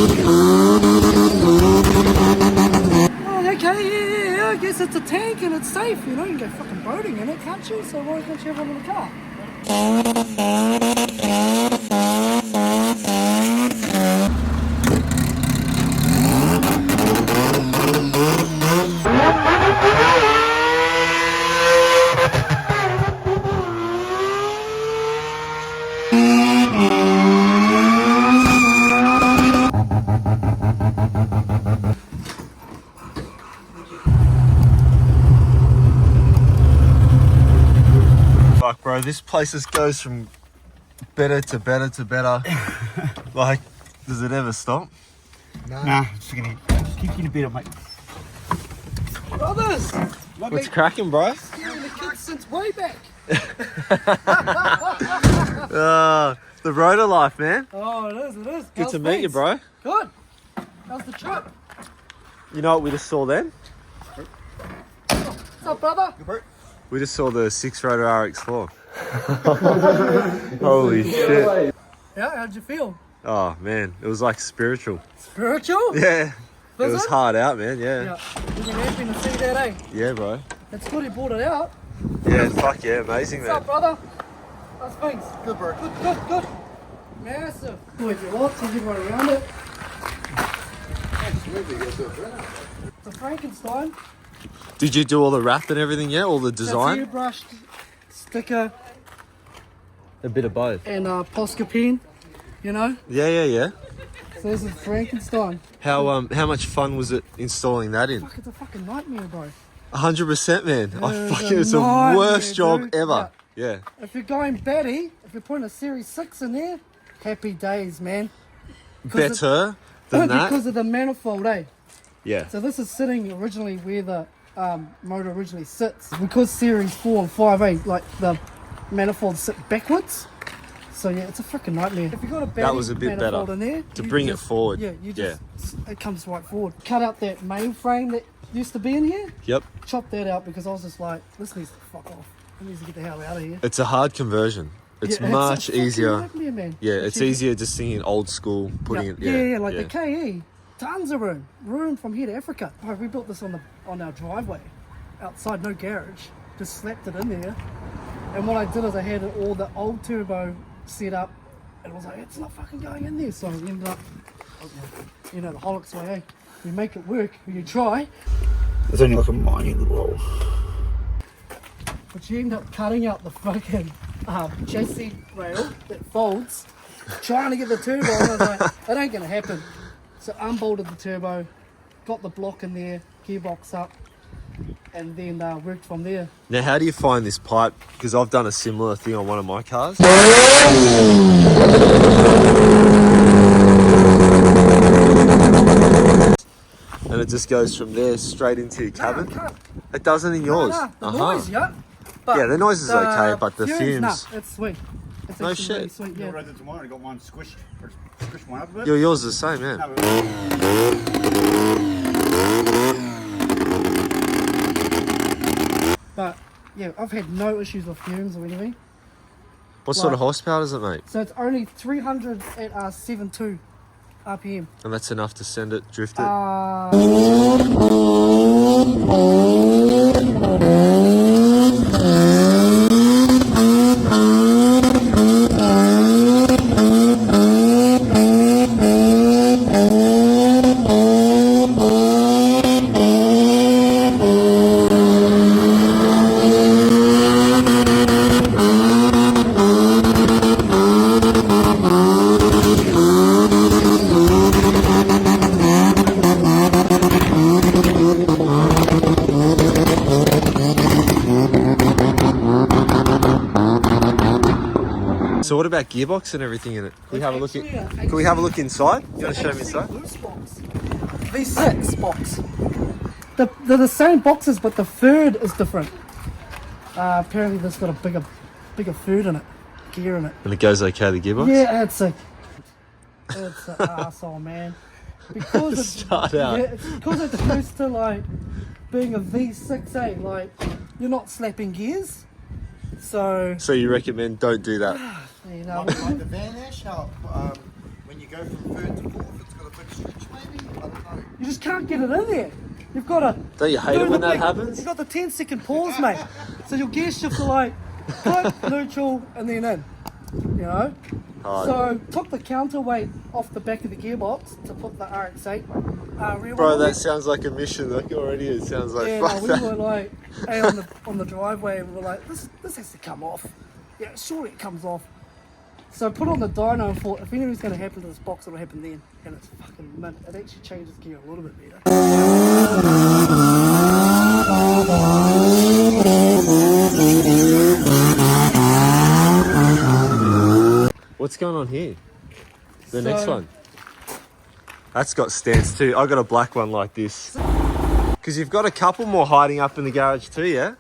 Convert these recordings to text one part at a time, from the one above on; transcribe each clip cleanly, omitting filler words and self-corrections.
Oh, okay, yeah, I guess it's a tank and it's safe, you know, you can go fucking boating in it, can't you? So why can't you have one in the car? Fuck, bro, this place just goes from better to better to better. Like, does it ever stop? Nah, just keep getting better, mate. Brothers! What's cracking, bro? Scaring the kids since way back. The rotor life, man. Oh, it is, it is. Good How's to meet you, things? bro. Good. How's the trip? You know what we just saw then? What's up, brother? We just saw the 6-rotor RX4. Holy shit. Yeah, how'd you feel? Oh, man. It was like spiritual. Spiritual? Yeah. Was it was it? hard out, man. Yeah. Yeah. You were happy to see that, eh? Yeah, bro. It's good he brought it out. Yeah, fuck yeah. Amazing, What's up, man. brother? How's things? Good, bro. Good, good, good. Massive. Wait, you what? So you run around it. It's a Frankenstein. Did you do all the wrap and everything, yeah? All the design? That's airbrushed, sticker, A bit of both. and Posca pen, you know? Yeah. So this is Frankenstein. How much fun was it installing that in? Fuck, it's a fucking nightmare, bro. 100%, man. It's the nightmare, worst job dude. ever. Yeah. If you're going batty, if you're putting a Series 6 in there, happy days, man. Better than that. Because of the manifold, eh? Yeah. So this is sitting originally where the motor originally sits. Because Series 4 and 5, eh, like the manifolds sit backwards. So yeah, it's a freaking nightmare. If you got a batty That was a bit manifold better in there, to you bring it just- forward. Yeah, it comes right forward. Cut out that main frame that used to be in here. Yep. Chop that out because I was just like, this needs to fuck off. It needs to get the hell out of here. It's a hard conversion. It's Yeah, much a fucking easier. nightmare, man. Yeah, But it's you- easier just thinking old school, putting it. Yeah, like the KE. Tons of room from here to Africa. Oh, we built this on our driveway, outside, no garage. Just slapped it in there, and what I did is I had all the old turbo set up, and I was like, it's not fucking going in there. So I ended up, you know, the Holix way. Eh? You make it work, you try, It's only like a minute little hole. but you end up cutting out the fucking chassis rail that folds, trying to get the turbo. And I was like, it ain't gonna happen. So unbolted the turbo, got the block in there, gearbox up, and then worked from there. Now, how do you find this pipe? Because I've done a similar thing on one of my cars. And it just goes from there straight into your cabin. It doesn't in yours. The noise, yeah. But Yeah, the noise is okay, but the fumes. Nah, it's sweet. It's No actually really shit. sweet, Yeah. I yeah. read it tomorrow. I got one squished one up a bit. Yours is the same, yeah. No, But yeah, I've had no issues with fumes or anything. What sort of horsepower does it make? So it's only 300 at 7.2 RPM. And that's enough to send it, drift it? So what about gearbox and everything in it? Can we have a look at? Can we have a look inside? You want to show me inside? V6 box. They're the same boxes, but the third is different. Apparently, this got a bigger third in it, gear in it. And it goes okay, the gearbox? Yeah, it's an arsehole, man. Because it's Start out. Yeah, it's because it's close to like being a V6A. Like you're not slapping gears, so So you recommend don't do that? you know. Like the Van Ash, how when you go from third to fourth, it's got a big You just can't get it in there. You've got to. Don't you hate it when that happens? You've got the 10-second pause, mate. So your gear shifts are like click, neutral, and then in. You know. Oh, So took the counterweight off the back of the gearbox to put the RX-8 rear bro, one on that it. sounds like a mission. Like already, it sounds like Yeah, fuck no, that. we were like, hey, on the driveway, and we were like, this has to come off. Yeah, surely it comes off. So I put on the dyno and thought, if anything's going to happen to this box, it'll happen then. And it's fucking mint. It actually changes gear a little bit better. What's going on here? The So- next one. That's got stands too. I got a black one like this. Because you've got a couple more hiding up in the garage too, yeah?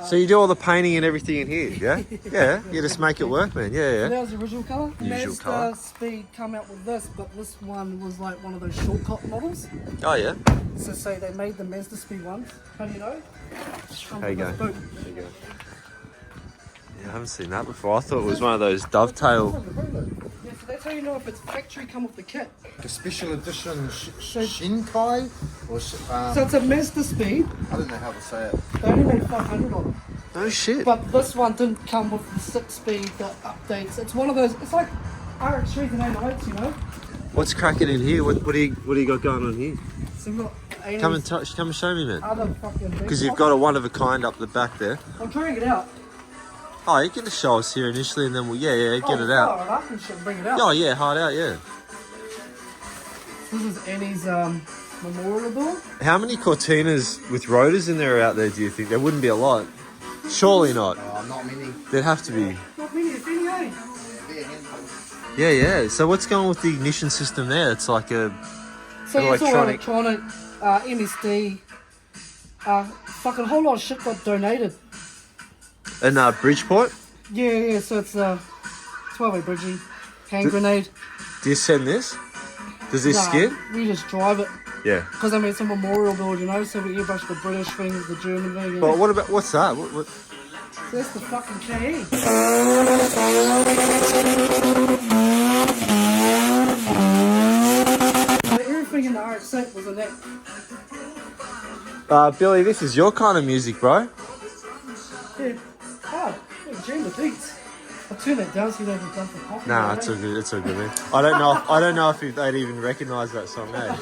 So you do all the painting and everything in here, yeah? Yeah, you just make it work, man. Yeah, So yeah. that was the original colour. Usual Mazda colour. Speed come out with this, but this one was like one of those shortcut models. Oh, yeah? So say they made the Mazda Speed ones. How do you know? There you go. Boot. There you go. Yeah, I haven't seen that before. I thought it was one of those dovetail. Yeah, so that's how you know if it's factory come with the kit. A special edition Shinkai or So it's a Mazda Speed. I don't know how to say it. They only made 500 on it. No shit. But this one didn't come with the 6-speed that updates. It's one of those, it's like RX-3s and A9s, you know? What's cracking in here? What do you got going on here? So we've got A9s, Come and show me, man. other fucking Because you've got a one of a kind up the back there. I'm trying it out. Oh, you can just show us here initially, and then we'll get it out. Fire it up and shit, bring it out. Oh yeah, hard out, yeah. This is Annie's memorial bill. How many Cortinas with rotors in there out there? Do you think there wouldn't be a lot? Surely not. Not many. There'd have to be. Not many, if any, eh? Yeah, yeah. So what's going with the ignition system there? It's like a So yeah, it's all Electronic. electronic, MSD. Fucking whole lot of shit got donated. an Bridgeport. Yeah, so it's 12-way bridging, hand grenade. Do you send this? Does this Nah, skid? we just drive it. Yeah. Because I mean, it's a memorial build, you know, so we airbrush the British things, the German thing. You know? But what about, what's that? What? So that's the fucking KE. So everything in the RX-8 was in that. Billy, this is your kind of music, bro. Yeah, hard. Yeah, jam the beats. I'll turn that down so you don't have to dump the coffee. Nah, it's all good. It's all good, man. I don't know if they'd even recognise that song, eh?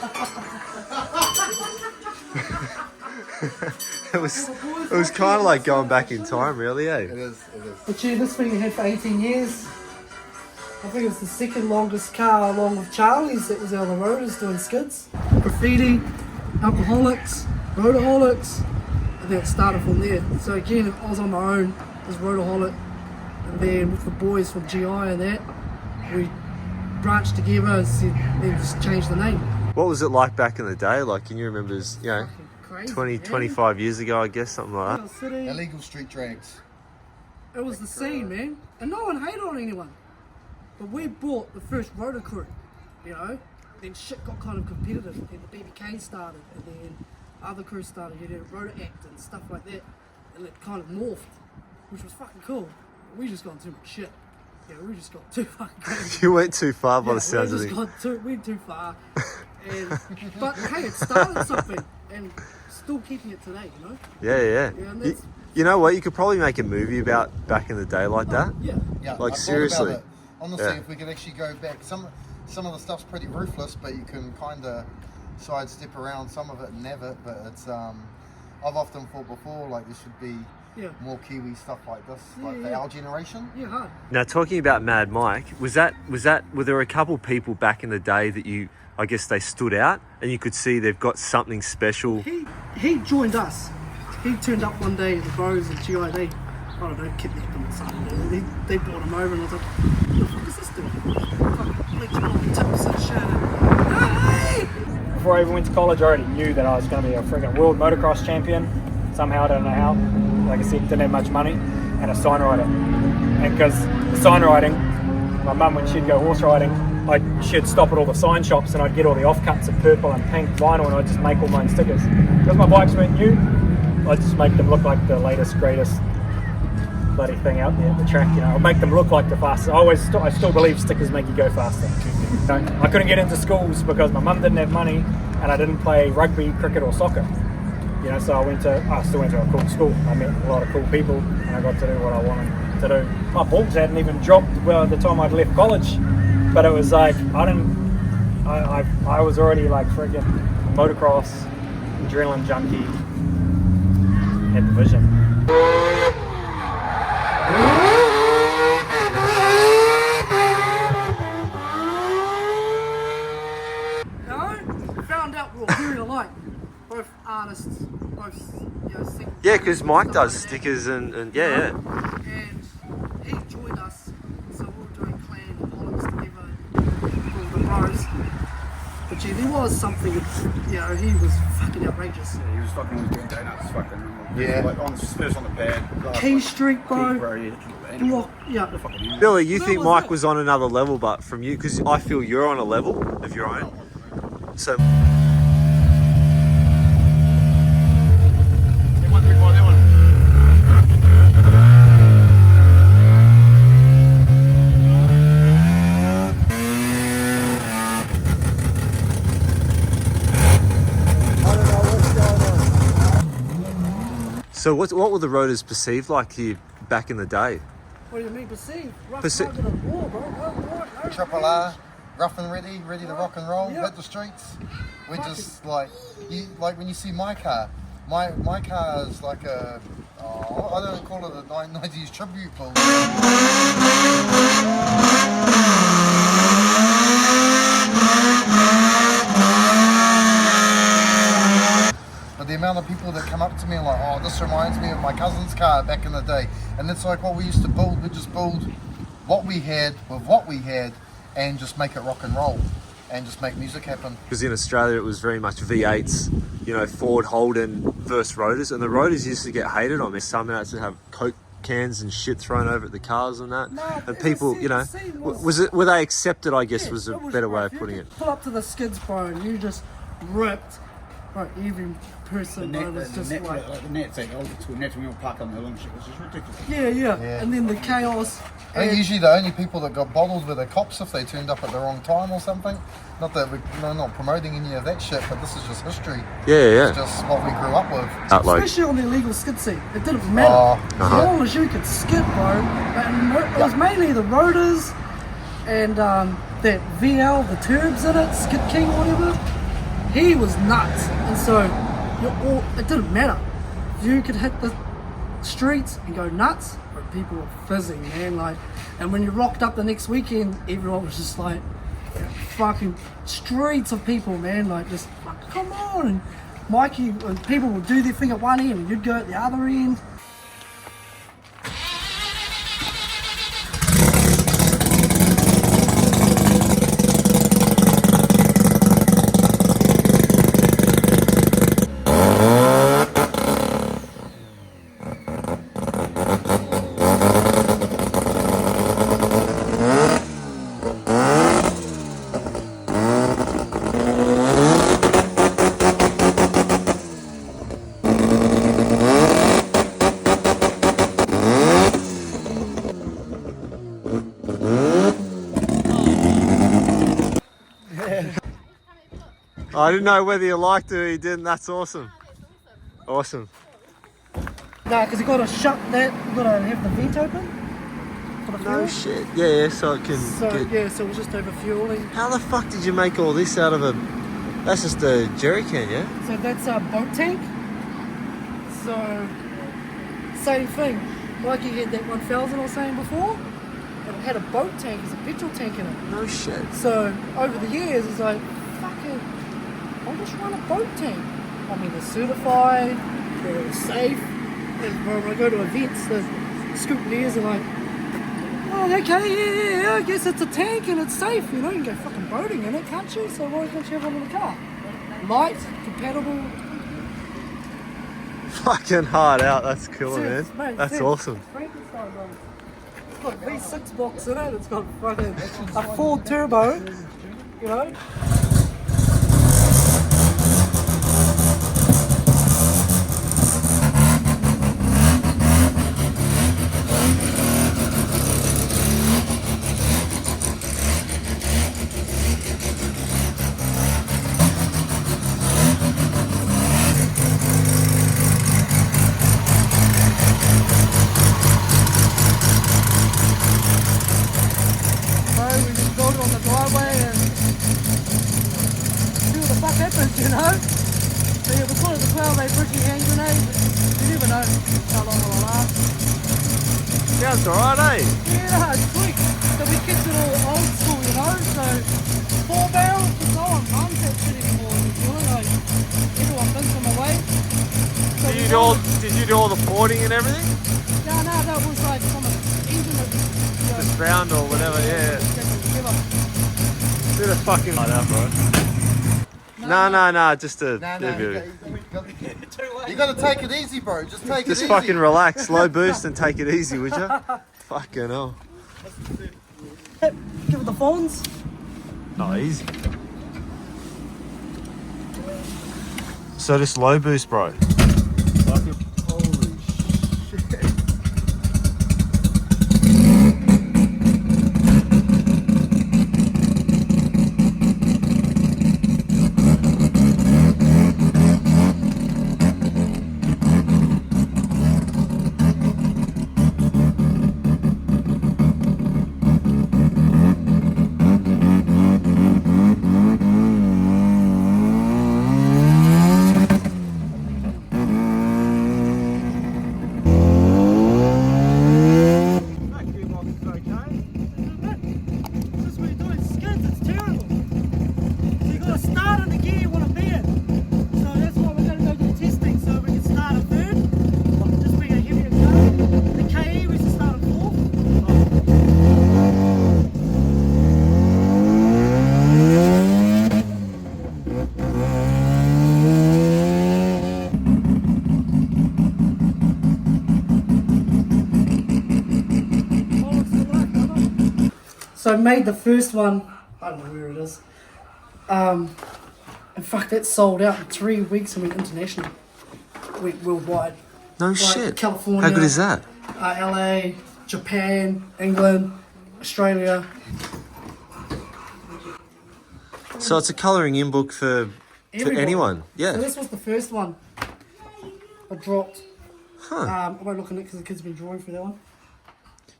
It was kind of like going back in time, really, eh? It is. But yeah, this thing we had for 18 years. I think it was the second longest car along with Charlie's that was out on the rotors doing skids. Graffiti, alcoholics, rotorholics, and then it started from there. So again, I was on my own as rotorholic, and then with the boys from GI and that, we branched together and said, then just changed the name. What was it like back in the day? Like, can you remember, as, you know, Crazy, 20, man. 25 years ago, I guess, something like that? City, Illegal street drags. it was the scene, man. And no one hated on anyone. But we brought the first rotor crew, you know. Then shit got kind of competitive. Then the BBK started, and then other crews started. You did Rotor Act and stuff like that. And it kind of morphed, which was fucking cool. We just got too much shit. Yeah, we just got too fucking crazy. You went too far by Yeah, the sounds of we it. just went too far. And, but hey, it started something, and still keeping it today, you know. Yeah, yeah. Yeah, and You, that's- you know what? You could probably make a movie about back in the day like that. Yeah. Yeah. Like, I thought seriously. About it. Honestly, Yeah. if we could actually go back, some of the stuff's pretty ruthless, but you can kind of sidestep around some of it and have it. But it's I've often thought before, like there should be Yeah. more Kiwi stuff like this, Yeah, like for yeah. our generation. Yeah, hard. Now, talking about Mad Mike, were there a couple people back in the day that I guess they stood out and you could see they've got something special? He joined us. He turned up one day at the bros at GI. They, I don't know, kidnapped him or something. They brought him over and I was like, what the fuck is this doing? Fucking bleach blonde tips and shit. Hey! Before I even went to college, I already knew that I was going to be a friggin' world motocross champion. Somehow, I don't know how. Like I said, didn't have much money, and a sign writer. And because the sign writing, my mum, when she'd go horse riding, she'd stop at all the sign shops and I'd get all the offcuts of purple and pink vinyl and I'd just make all my own stickers. Because my bikes weren't new, I'd just make them look like the latest, greatest bloody thing out there, the track, you know, make them look like the fastest. I still believe stickers make you go faster. You know, I couldn't get into schools because my mum didn't have money and I didn't play rugby, cricket or soccer. You know, so I still went to a cool school. I met a lot of cool people and I got to do what I wanted to do. My balls hadn't even dropped at the time I'd left college, but it was like, I was already like freaking motocross, adrenaline junkie, had the vision. Found out we're very alike. Both artists, both, you know, sing. Yeah, because Mike does stickers and yeah. And he joined us, so we were doing clan and politics together with the bros. But yeah, there was something, you know, he was fucking outrageous. Yeah, he was fucking doing donuts, fucking. Yeah. Like on first on the pad. Key Street, bro. Yeah. Billy, you That think was Mike it. was on another level, but from you, because I feel you're on a level of your own. So. So what were the rotors perceived like here back in the day? What do you mean perceived? Rough Perce- rugged of war, bro. Triple R, rough and ready to rock and roll, Yeah. hit the streets. We're just like, like when you see my car is like a, I don't call it a 90s tribute build. But the amount of people that come up to me and like, oh, this reminds me of my cousin's car back in the day. And it's like what we used to build. We just build what we had with what we had and just make it rock and roll and just make music happen. Because in Australia it was very much V8s, you know, Ford, Holden, first rotors, and the rotors used to get hated on. There's some out to have Coke cans and shit thrown over at the cars and that. No, And people, you know, were they accepted? I guess was a better way of putting it. Pull up to the skids, bro, and you just ripped. Bro, every person, bro, was just like, the nets, like old school nets when we all park on the hill and shit, which is ridiculous. yeah. And then the chaos. I think usually the only people that got bottled were the cops if they turned up at the wrong time or something. Not that we're not promoting any of that shit, but this is just history. Yeah. It's just what we grew up with. Especially on the illegal skid seat. It didn't matter. As long as you could skid, bro. And it was mainly the rotors and that VL, the turbs in it, Skid King or whatever. He was nuts. And so it didn't matter. You could hit the streets and go nuts, but people were fizzing, man. Like, and when you rocked up the next weekend, everyone was just like, fucking streets of people, man. Like, just come on. And Mikey, people would do their thing at one end, and you'd go at the other end. I didn't know whether you liked it or you didn't. That's awesome. Awesome. No, because you got to shut that, you got to have the vent open for the fuel. No shit. Yeah, so it can So, get... yeah, so we're just over fueling. How the fuck did you make all this out of a... That's just a jerry can, yeah? So that's a boat tank. So, same thing. Like you had that 1000 I was saying before, it had a boat tank, it's a petrol tank in it. No shit. So, over the years, it's like, fucking, I'll just run a boat tank. I mean, they're certified, they're safe. And when I go to events, the scrutineers are like, oh, okay, yeah, I guess it's a tank and it's safe. You know, you can go fucking boating in it, can't you? So why can't you have one in the car? Light, compatible. Fucking hard out. That's cool, Serious, man. mate, That's serious. awesome. Frankenstein, bro. It's got a V6 box in it. It's got fucking a Ford turbo. You know. know? So yeah, we call it the 12-8 bridging hand grenade, but you never know how long it'll last. Sounds alright, eh? Yeah, it's quick. So we kept it all old school, you know? So 4 barrels, but no one runs that shit anymore in New Zealand. Like, everyone bins them away. So Did you do all the porting and everything? No, that was like from an engine that was, you know, Just round or whatever, yeah. Bit of fucking like that, bro. No, just a review. You gotta take it easy, bro. Just take it Just easy. fucking relax, slow boost and take it easy, would you? Fucking hell. give it the phones. Oh, easy. So just low boost, bro. Holy shit. So I made the first one, I don't know where it is. And fuck, that sold out in 3 weeks and went international. Went worldwide. No Like shit. California. How good is that? LA, Japan, England, Australia. So it's a colouring in book for Everybody. anyone. So Yeah. this was the first one I dropped. Huh. I won't look at it because the kids have been drawing for that one.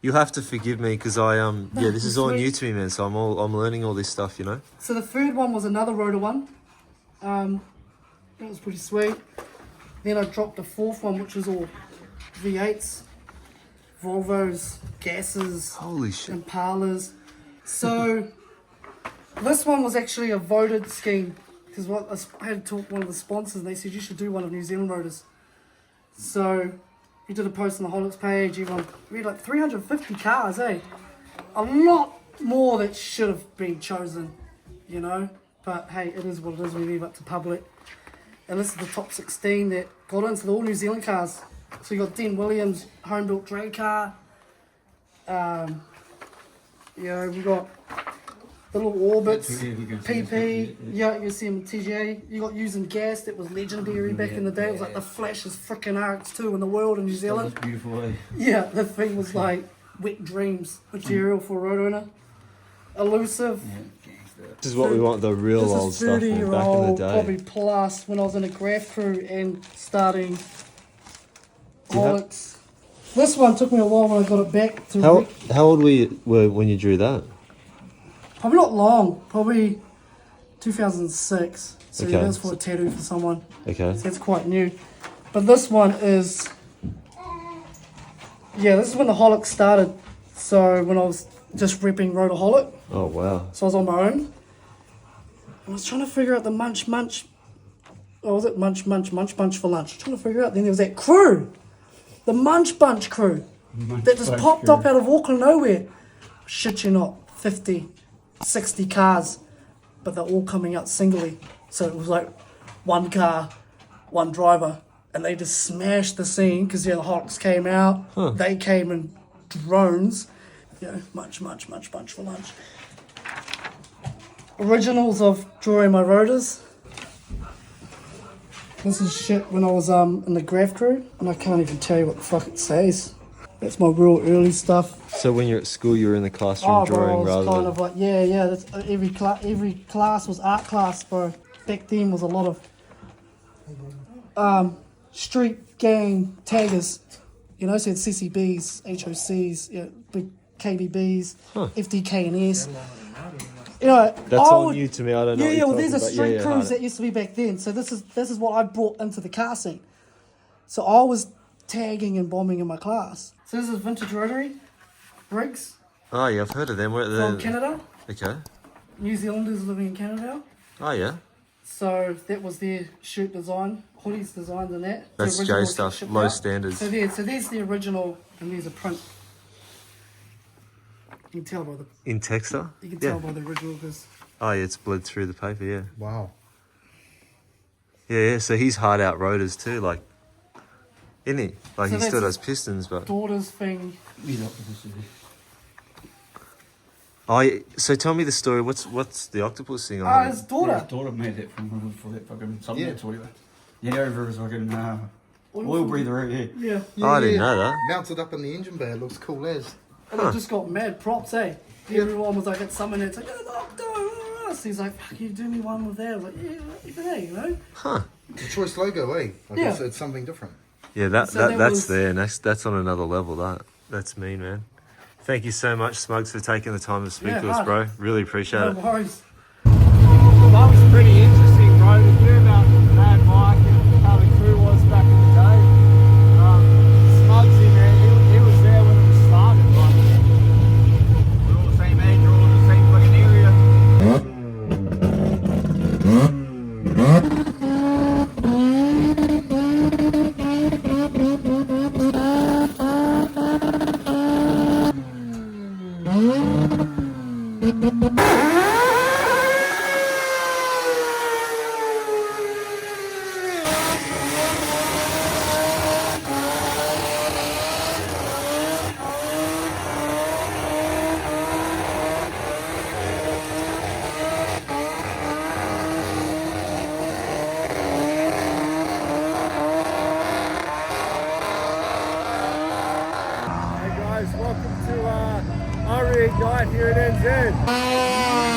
You'll have to forgive me because this is all Sweet. new to me, man. So I'm learning all this stuff, you know. So the third one was another rotor one. That was pretty sweet. Then I dropped the fourth one, which is all V8s, Volvos, gases, Holy shit. Impalas. So this one was actually a voted scheme because I had to talk to one of the sponsors and they said you should do one of New Zealand rotors. So we did a post on the Holix page. We had like 350 cars, eh? A lot more that should have been chosen, you know. But hey, it is what it is. We leave it to public. And this is the top 16 that got into the all New Zealand cars. So you got Dean Williams, home built drag car. We got the little orbits, PP. Yeah, you see them in TGA. You got using gas that was legendary back in the day. It was like the flashiest freaking RX2 in the world in New Zealand. Beautiful, eh? Yeah, the thing was like wet dreams material for a road owner. Elusive. This is what we want, the real This old is stuff from back in the 30-year-old, day. probably plus when I was in a graph crew and starting Do you have- Holix. This one took me a while when I got it back to How old were you when you drew that? probably not long, probably 2006. So Okay. yeah, that's for a tattoo for someone. Okay. So that's quite new. But this one is, this is when the Holix started. So when I was just repping Rotorholic, Oh wow. so I was on my own. I was trying to figure out the munch. Or was it munch bunch for lunch? Trying to figure out. Then there was that crew, the Munch Bunch crew, that just popped up out of Auckland nowhere. Shit you not, 50, 60 cars, but they're all coming out singly. So it was like one car, one driver, and they just smashed the scene because the Hawks came out. They came in drones. Munch bunch for lunch. Originals of drawing my rotors. This is shit when I was in the graph crew, and I can't even tell you what the fuck it says. That's my real early stuff. So when you're at school, you were in the classroom Bro, I drawing was rather kind than... of like, that's, every class was art class, bro. Back then was a lot of street gang taggers, so it's CCBs, HOCs, big KBBs, FDK and S. You know, That's all new to me. I don't know. Yeah, what yeah. you're Well, these are talking about. street crews that used to be back then. So this is what I brought into the car scene. So I was tagging and bombing in my class. So this is vintage Rotary rigs Oh yeah, I've heard of them. Where from Canada. Okay. New Zealanders living in Canada. Oh yeah. So that was their shirt design, hoodies designs and that. The That's original J stuff, shipped low out. standards. So there's the original and there's a print. You can tell by the Yeah. by the original because Oh yeah, it's bled through the paper. Yeah. Wow. Yeah. So he's hard out rotors too, like. Isn't he? Like So he still that's does pistons, but. daughter's thing. Oh, yeah. So tell me the story. What's the octopus thing? Ah, his daughter. His daughter made that for that fucking summernats or whatever. Yeah, over his fucking oil breather, yeah. Yeah. I didn't know that. Mounts it up in the engine bay. It looks cool as. And it just got mad props, eh? Everyone was like at summernats like, oh, he's like, fuck, you do me one with that. I was like, yeah, even there, you know? Huh. It's a choice logo, eh? Like Yeah. it's something different. Yeah, So that that's was- there. That's on another level. That's mean, man. Thank you so much, Smugz, for taking the time to speak Yeah, to us, hard. bro. Really appreciate No it. worries. That was pretty interesting, bro, to hear about Mad Mike and how the crew was back in the day. Smugzy, man, he was there when it was started, like, we're all the same age, we're all in the same fucking area. Hey guys, welcome to Unreignite here at NZ.